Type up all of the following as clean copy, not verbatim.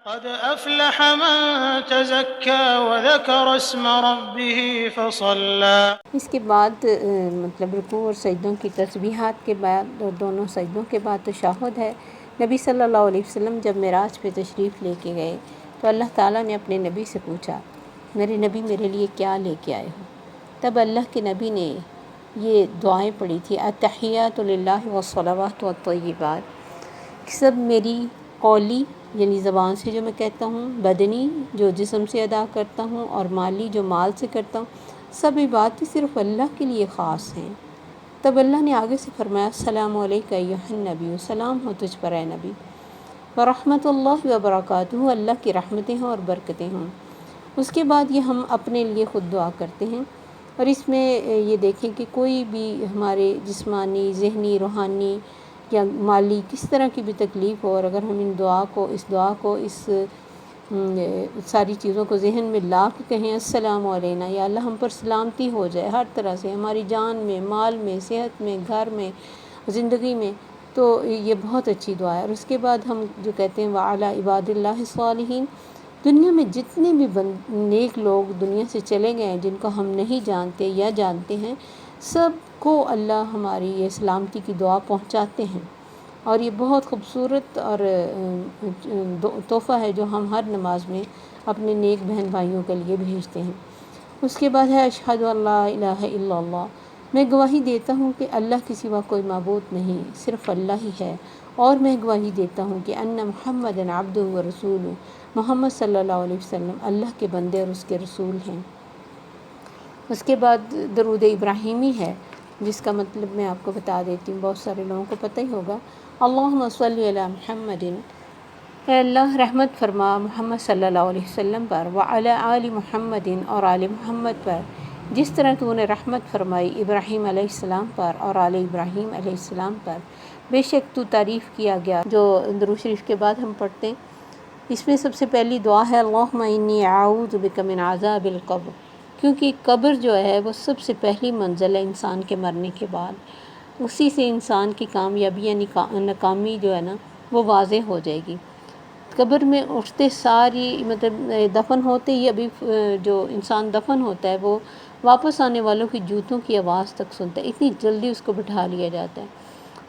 قد افلح من تزكى وذكر اسم ربه فصلى۔ اس کے بعد مطلب رکوع اور سجدوں کی تسبیحات کے بعد اور دونوں سجدوں کے بعد تشہد ہے۔ نبی صلی اللہ علیہ وسلم جب معراج پہ تشریف لے کے گئے تو اللہ تعالیٰ نے اپنے نبی سے پوچھا، میرے نبی میرے لیے کیا لے کے آئے ہو؟ تب اللہ کے نبی نے یہ دعائیں پڑھی تھی، التحیات للہ والصلوات والطیبات، سب میری قولی یعنی زبان سے جو میں کہتا ہوں، بدنی جو جسم سے ادا کرتا ہوں، اور مالی جو مال سے کرتا ہوں، سب عبادتیں صرف اللہ کے لیے خاص ہیں۔ تب اللہ نے آگے سے فرمایا، السلام علیکہ ایھا النبی، سلام ہو تجھ پر اے نبی، ورحمۃ اللہ وبرکاتہ، اللہ کی رحمتیں ہوں اور برکتیں ہوں۔ اس کے بعد یہ ہم اپنے لیے خود دعا کرتے ہیں، اور اس میں یہ دیکھیں کہ کوئی بھی ہمارے جسمانی، ذہنی، روحانی یا مالی کس طرح کی بھی تکلیف ہو، اور اگر ہم اس دعا کو ساری چیزوں کو ذہن میں لا کے کہیں، السلام علینا، یا اللہ ہم پر سلامتی ہو جائے ہر طرح سے، ہماری جان میں، مال میں، صحت میں، گھر میں، زندگی میں، تو یہ بہت اچھی دعا ہے۔ اور اس کے بعد ہم جو کہتے ہیں وَعَلَىٰ عِبَادِ اللَّهِ الصَّالِحِينَ، دنیا میں جتنے بھی نیک لوگ دنیا سے چلے گئے ہیں جن کو ہم نہیں جانتے یا جانتے ہیں، سب کو اللہ ہماری یہ سلامتی کی دعا پہنچاتے ہیں، اور یہ بہت خوبصورت اور تحفہ ہے جو ہم ہر نماز میں اپنے نیک بہن بھائیوں کے لیے بھیجتے ہیں۔ اس کے بعد ہے اشہد ان لا الہ الا اللہ، میں گواہی دیتا ہوں کہ اللہ کے سوا کوئی معبود نہیں، صرف اللہ ہی ہے، اور میں گواہی دیتا ہوں کہ ان محمد عبدہ و رسولہ، محمد صلی اللہ علیہ وسلم اللہ کے بندے اور اس کے رسول ہیں۔ اس کے بعد درود ابراہیمی ہے، جس کا مطلب میں آپ کو بتا دیتی ہوں، بہت سارے لوگوں کو پتہ ہی ہوگا۔ اللہم صلی علی محمد، اے اللہ رحمت فرما محمد صلی اللہ علیہ وسلم پر، وعلی آل محمد، اور آل محمد پر، جس طرح تو نے رحمت فرمائی ابراہیم علیہ السلام پر اور آل ابراہیم علیہ السلام پر، بے شک تو تعریف کیا گیا۔ جو درود شریف کے بعد ہم پڑھتے ہیں، اس میں سب سے پہلی دعا ہے اللہم انی اعوذ بک من عذاب القبر، کیونکہ قبر جو ہے وہ سب سے پہلی منزل ہے انسان کے مرنے کے بعد، اسی سے انسان کی کامیابی یا ناکامی جو ہے نا وہ واضح ہو جائے گی۔ قبر میں اٹھتے ساری مطلب دفن ہوتے ہی ابھی جو انسان دفن ہوتا ہے وہ واپس آنے والوں کی جوتوں کی آواز تک سنتا ہے، اتنی جلدی اس کو بٹھا لیا جاتا ہے،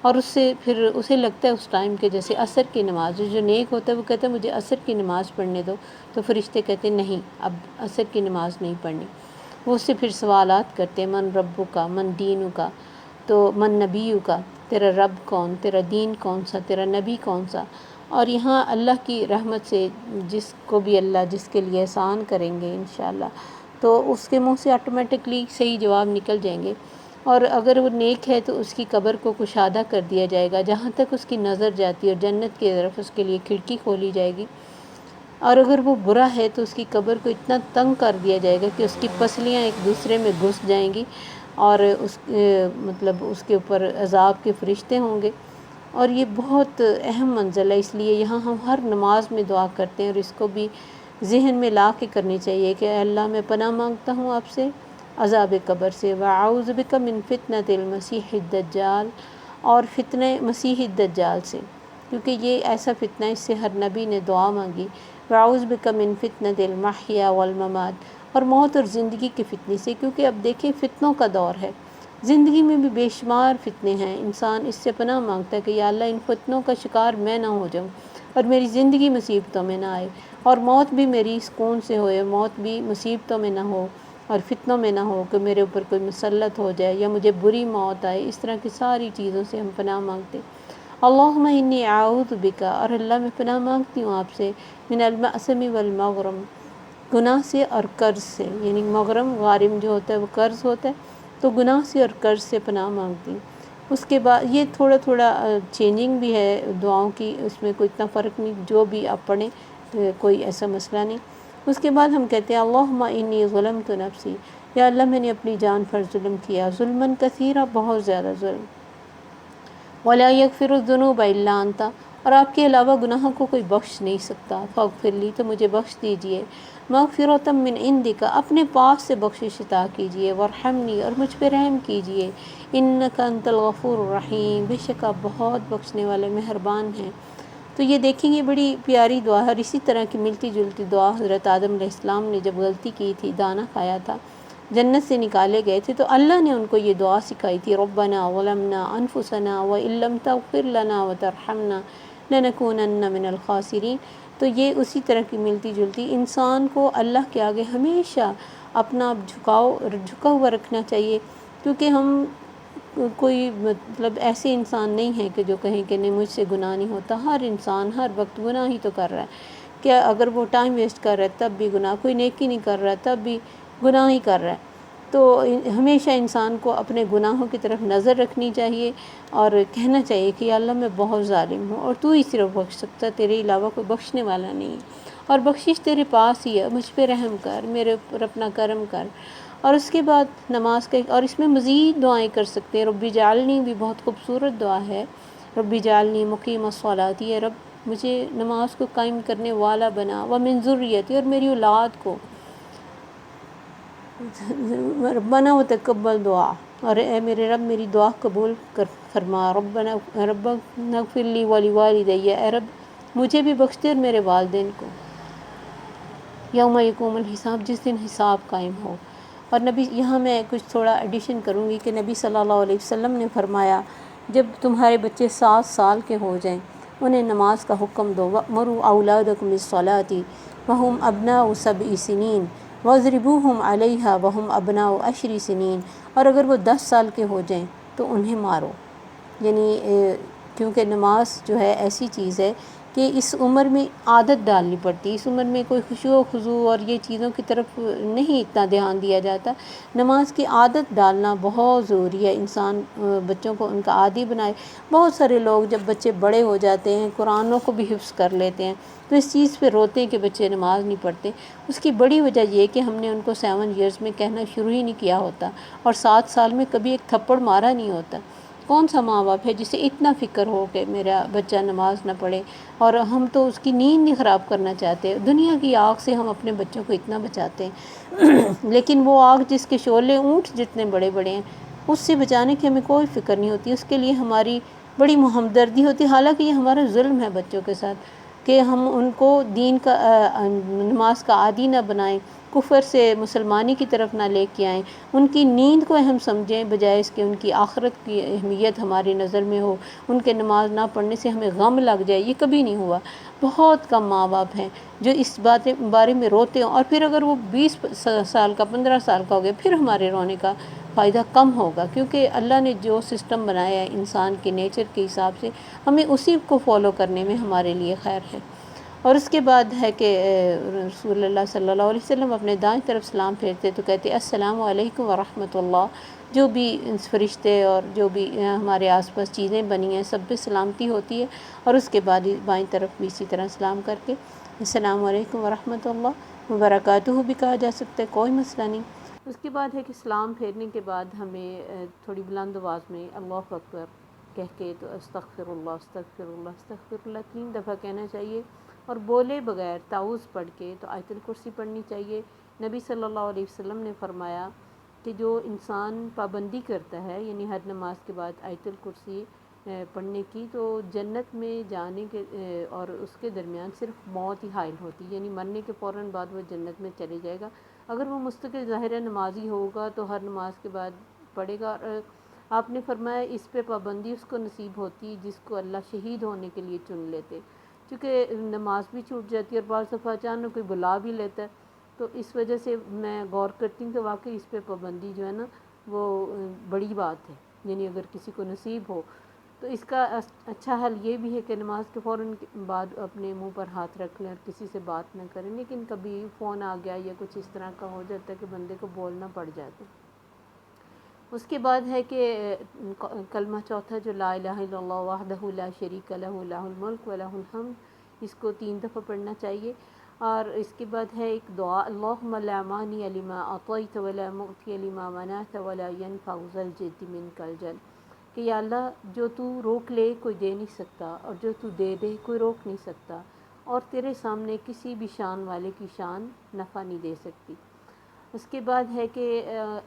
اور اس سے پھر اسے لگتا ہے اس ٹائم کے جیسے عصر کی نماز، جو نیک ہوتا ہے وہ کہتا ہے مجھے عصر کی نماز پڑھنے دو، تو فرشتے کہتے ہیں نہیں اب عصر کی نماز نہیں پڑھنی۔ وہ اس سے پھر سوالات کرتے ہیں، من ربو کا، من دینو کا، تو من نبیو کا، تیرا رب کون، تیرا دین کون سا، تیرا نبی کون سا۔ اور یہاں اللہ کی رحمت سے جس کو بھی اللہ جس کے لیے احسان کریں گے انشاءاللہ، تو اس کے منہ سے آٹومیٹکلی صحیح جواب نکل جائیں گے، اور اگر وہ نیک ہے تو اس کی قبر کو کشادہ کر دیا جائے گا جہاں تک اس کی نظر جاتی ہے، اور جنت کی طرف اس کے لیے کھڑکی کھولی جائے گی، اور اگر وہ برا ہے تو اس کی قبر کو اتنا تنگ کر دیا جائے گا کہ اس کی پسلیاں ایک دوسرے میں گھس جائیں گی، اور مطلب اس کے اوپر عذاب کے فرشتے ہوں گے، اور یہ بہت اہم منزل ہے۔ اس لیے یہاں ہم ہر نماز میں دعا کرتے ہیں، اور اس کو بھی ذہن میں لا کے کرنی چاہیے کہ اے اللہ میں پناہ مانگتا ہوں آپ سے عذاب قبر سے، وَأَعُوذُ بِكَ مِن فِتْنَةِ الْمَسِيحِ الدَّجَّالِ، اور فتنہ مسیح الدجال سے، کیونکہ یہ ایسا فتنہ اس سے ہر نبی نے دعا مانگی، وَأَعُوذُ بِكَ مِن فِتْنَةِ الْمَحْيَا وَالْمَمَاتِ، اور موت اور زندگی کے فتنے سے، کیونکہ اب دیکھیں فتنوں کا دور ہے، زندگی میں بھی بے شمار فتنے ہیں، انسان اس سے پناہ مانگتا ہے کہ یا اللہ ان فتنوں کا شکار میں نہ ہو جاؤں، اور میری زندگی مصیبتوں میں نہ آئے، اور موت بھی میری سکون سے ہوئے، موت بھی مصیبتوں میں نہ ہو اور فتنوں میں نہ ہو کہ میرے اوپر کوئی مسلط ہو جائے یا مجھے بری موت آئے، اس طرح کی ساری چیزوں سے ہم پناہ مانگتے ہیں۔ اللہم انی اعوذ بک، اور اللہ میں پناہ مانگتی ہوں آپ سے، من المأثم والمغرم، گناہ سے اور قرض سے، یعنی مغرم غارم جو ہوتا ہے وہ قرض ہوتا ہے، تو گناہ سے اور قرض سے پناہ مانگتی ہوں۔ اس کے بعد یہ تھوڑا چینجنگ بھی ہے دعاؤں کی، اس میں کوئی اتنا فرق نہیں، جو بھی آپ پڑھیں کوئی ایسا مسئلہ نہیں۔ اس کے بعد ہم کہتے ہیں اللہم انی ظلمت نفسی، یا اللہ میں نے اپنی جان پر ظلم کیا، ظلمًا کثیرا، بہت زیادہ ظلم، ولا یغفر الذنوب الا انت، اور آپ کے علاوہ گناہوں کو کوئی بخش نہیں سکتا، فاغفر لی، تو مجھے بخش دیجئے، مغفرۃ من عندک، اپنے پاس سے بخشش عطا کیجئے، وارحمنی، اور مجھ پہ رحم کیجئے، انک انت الغفور الرحیم، بے شک آپ بہت بخشنے والے مہربان ہیں۔ تو یہ دیکھیں یہ بڑی پیاری دعا ہے، اور اسی طرح کی ملتی جلتی دعا حضرت آدم علیہ السلام نے جب غلطی کی تھی، دانا کھایا تھا، جنت سے نکالے گئے تھے، تو اللہ نے ان کو یہ دعا سکھائی تھی، ربنا ظلمنا انفسنا وان لم تغفر لنا وترحمنا لنکونن من الخاسرین۔ تو یہ اسی طرح کی ملتی جلتی، انسان کو اللہ کے آگے ہمیشہ اپنا جھکا ہوا رکھنا چاہیے، کیونکہ ہم کوئی مطلب ایسے انسان نہیں ہے کہ جو کہیں کہ نہیں مجھ سے گناہ نہیں ہوتا۔ ہر انسان ہر وقت گناہ ہی تو کر رہا ہے، کیا اگر وہ ٹائم ویسٹ کر رہا ہے تب بھی گناہ، کوئی نیکی نہیں کر رہا ہے تب بھی گناہ ہی کر رہا ہے۔ تو ہمیشہ انسان کو اپنے گناہوں کی طرف نظر رکھنی چاہیے، اور کہنا چاہیے کہ یا اللہ میں بہت ظالم ہوں، اور تو ہی صرف بخش سکتا ہے، تیرے علاوہ کوئی بخشنے والا نہیں ہے، اور بخشش تیرے پاس ہی ہے، مجھ پہ رحم کر، میرے اوپر اپنا کرم کر۔ اور اس کے بعد نماز کا، اور اس میں مزید دعائیں کر سکتے ہیں۔ رب جعلنی بھی بہت خوبصورت دعا ہے، رب جعلنی مقیم الصلاۃ، یہ رب مجھے نماز کو قائم کرنے والا بنا، ومن ذریتی، اور میری اولاد کو، ربنا وتقبل دعا، اور اے میرے رب میری دعا قبول کر فرما، ربنا اغفر لی ولوالدی، اے رب مجھے بھی بخش دے اور میرے والدین کو، یوم یقوم الحساب، جس دن حساب قائم ہو۔ اور نبی، یہاں میں کچھ تھوڑا ایڈیشن کروں گی کہ نبی صلی اللہ علیہ وسلم نے فرمایا جب تمہارے بچے 7 سال کے ہو جائیں انہیں نماز کا حکم دو، وَأْمُرُوا أَوْلَادَكُمْ بِالصَّلَاةِ وَهُمْ أَبْنَاءُ 7 سِنِينَ وَاضْرِبُوهُمْ عَلَيْهَا وَهُمْ أَبْنَاءُ 10 سِنِينَ، اور اگر وہ 10 سال کے ہو جائیں تو انہیں مارو۔ یعنی کیونکہ نماز جو ہے ایسی چیز ہے کہ اس عمر میں عادت ڈالنی پڑتی، اس عمر میں کوئی خشوع و خضوع اور یہ چیزوں کی طرف نہیں اتنا دھیان دیا جاتا۔ نماز کی عادت ڈالنا بہت ضروری ہے، انسان بچوں کو ان کا عادی بنائے۔ بہت سارے لوگ جب بچے بڑے ہو جاتے ہیں قرآنوں کو بھی حفظ کر لیتے ہیں تو اس چیز پہ روتے ہیں کہ بچے نماز نہیں پڑھتے۔ اس کی بڑی وجہ یہ کہ ہم نے ان کو 7 ایئرز میں کہنا شروع ہی نہیں کیا ہوتا، اور 7 سال میں کبھی ایک تھپڑ مارا نہیں ہوتا۔ کون سا ماں باپ ہے جسے اتنا فکر ہو کہ میرا بچہ نماز نہ پڑھے؟ اور ہم تو اس کی نیند نہیں خراب کرنا چاہتے، دنیا کی آگ سے ہم اپنے بچوں کو اتنا بچاتے ہیں لیکن وہ آگ جس کے شعلے اونٹ جتنے بڑے بڑے ہیں اس سے بچانے کی ہمیں کوئی فکر نہیں ہوتی، اس کے لیے ہماری بڑی ہمدردی ہوتی ہے۔ حالانکہ یہ ہمارا ظلم ہے بچوں کے ساتھ کہ ہم ان کو دین کا نماز کا عادی نہ بنائیں، کفر سے مسلمانی کی طرف نہ لے کے آئیں، ان کی نیند کو اہم سمجھیں بجائے اس کے ان کی آخرت کی اہمیت ہماری نظر میں ہو، ان کے نماز نہ پڑھنے سے ہمیں غم لگ جائے، یہ کبھی نہیں ہوا۔ بہت کم ماں باپ ہیں جو اس بارے میں روتے ہوں، اور پھر اگر وہ 20 سال کا 15 سال کا ہو گیا پھر ہمارے رونے کا فائدہ کم ہوگا، کیونکہ اللہ نے جو سسٹم بنایا ہے انسان کے نیچر کے حساب سے ہمیں اسی کو فالو کرنے میں ہمارے لیے خیر ہے۔ اور اس کے بعد ہے کہ رسول اللہ صلی اللہ علیہ وسلم اپنے دائیں طرف سلام پھیرتے تو کہتے السلام علیکم ورحمۃ اللہ، جو بھی فرشتے اور جو بھی ہمارے آس پاس چیزیں بنی ہیں سب پہ سلامتی ہوتی ہے، اور اس کے بعد بائیں طرف بھی اسی طرح سلام کر کے السلام علیکم ورحمۃ اللہ وبرکاتہ بھی کہا جا سکتا ہے، کوئی مسئلہ نہیں۔ اس کے بعد ہے کہ سلام پھیرنے کے بعد ہمیں تھوڑی بلند آواز میں اللہ اکبر کہہ کے تو استغفر اللہ استغفر اللہ استغفر اللہ 3 دفعہ کہنا چاہیے، اور بولے بغیر تعوذ پڑھ کے تو آیت الکرسی پڑھنی چاہیے۔ نبی صلی اللہ علیہ وسلم نے فرمایا کہ جو انسان پابندی کرتا ہے یعنی ہر نماز کے بعد آیت الکرسی پڑھنے کی، تو جنت میں جانے کے اور اس کے درمیان صرف موت ہی حائل ہوتی، یعنی مرنے کے فوراً بعد وہ جنت میں چلے جائے گا۔ اگر وہ مستقل ظاہر نمازی ہوگا تو ہر نماز کے بعد پڑھے گا، اور آپ نے فرمایا اس پہ پابندی اس کو نصیب ہوتی جس کو اللہ شہید ہونے کے لیے چن لیتے، کیونکہ نماز بھی چھوٹ جاتی ہے اور بعض دفعہ اچانک کوئی بلا بھی لیتا ہے، تو اس وجہ سے میں غور کرتی ہوں کہ واقعی اس پہ پابندی جو ہے نا وہ بڑی بات ہے، یعنی اگر کسی کو نصیب ہو تو اس کا اچھا حل یہ بھی ہے کہ نماز کے فوراً بعد اپنے منہ پر ہاتھ رکھ لیں اور کسی سے بات نہ کریں، لیکن کبھی فون آ گیا یا کچھ اس طرح کا ہو جاتا ہے کہ بندے کو بولنا پڑ جاتا ہے۔ اس کے بعد ہے کہ کلمہ چوتھا جو لا الہ الا اللہ وحدہ لا شریک لہ لہ الملک ولہ الحمد، اس کو 3 دفعہ پڑھنا چاہیے۔ اور اس کے بعد ہے ایک دعا اللہم لا مانع لما اعطیت ولا معطی لما منعت ولا ينفع ذا الجد منک الجد، کہ یا اللہ جو تو روک لے کوئی دے نہیں سکتا، اور جو تو دے دے کوئی روک نہیں سکتا، اور تیرے سامنے کسی بھی شان والے کی شان نفع نہیں دے سکتی۔ اس کے بعد ہے کہ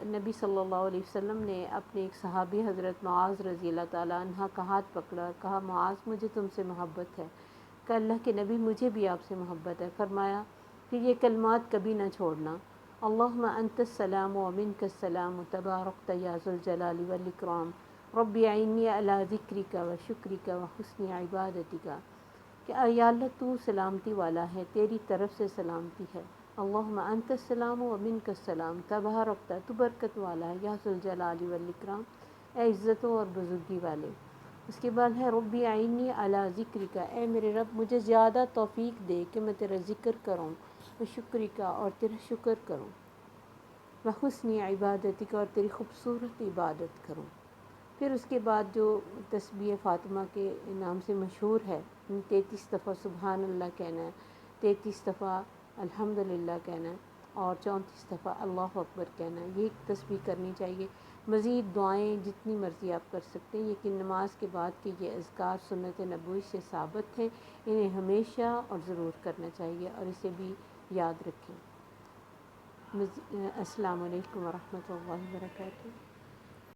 نبی صلی اللہ علیہ وسلم نے اپنے ایک صحابی حضرت معاذ رضی اللہ تعالیٰ عنہ کا ہاتھ پکڑا، کہا معاذ مجھے تم سے محبت ہے، کہ اللہ کے نبی مجھے بھی آپ سے محبت ہے، فرمایا کہ یہ کلمات کبھی نہ چھوڑنا، اللہم انت السلام و منک السلام تبارکت یا ذو الجلال والاکرام رب اعنی علی ذکرک و شکرک و حسن عبادتک، کہ یا اللہ تو سلامتی والا ہے، تیری طرف سے سلامتی ہے، اللہم انت السلام و منک السلام تبارکت، تو برکت والا ہے، یا ذو الجلال والاکرام، اے عزتوں اور بزرگی والے۔ اس کے بعد ہے ربی اعنی علی ذکرک، اے میرے رب مجھے زیادہ توفیق دے کہ میں تیرا ذکر کروں، و شکرک اور تیرا شکر کروں، و حسن عبادتک اور تیری خوبصورت عبادت کروں۔ پھر اس کے بعد جو تسبیح فاطمہ کے نام سے مشہور ہے، 33 دفعہ سبحان اللہ کہنا ہے، 33 دفعہ الحمدللہ کہنا ہے، اور 34 دفعہ اللہ اکبر کہنا ہے، یہ تسبیح کرنی چاہیے۔ مزید دعائیں جتنی مرضی آپ کر سکتے ہیں، لیکن نماز کے بعد کے یہ اذکار سنت نبوی سے ثابت ہیں، انہیں ہمیشہ اور ضرور کرنا چاہیے، اور اسے بھی یاد رکھیں۔ السلام علیکم ورحمۃ اللہ وبرکاتہ۔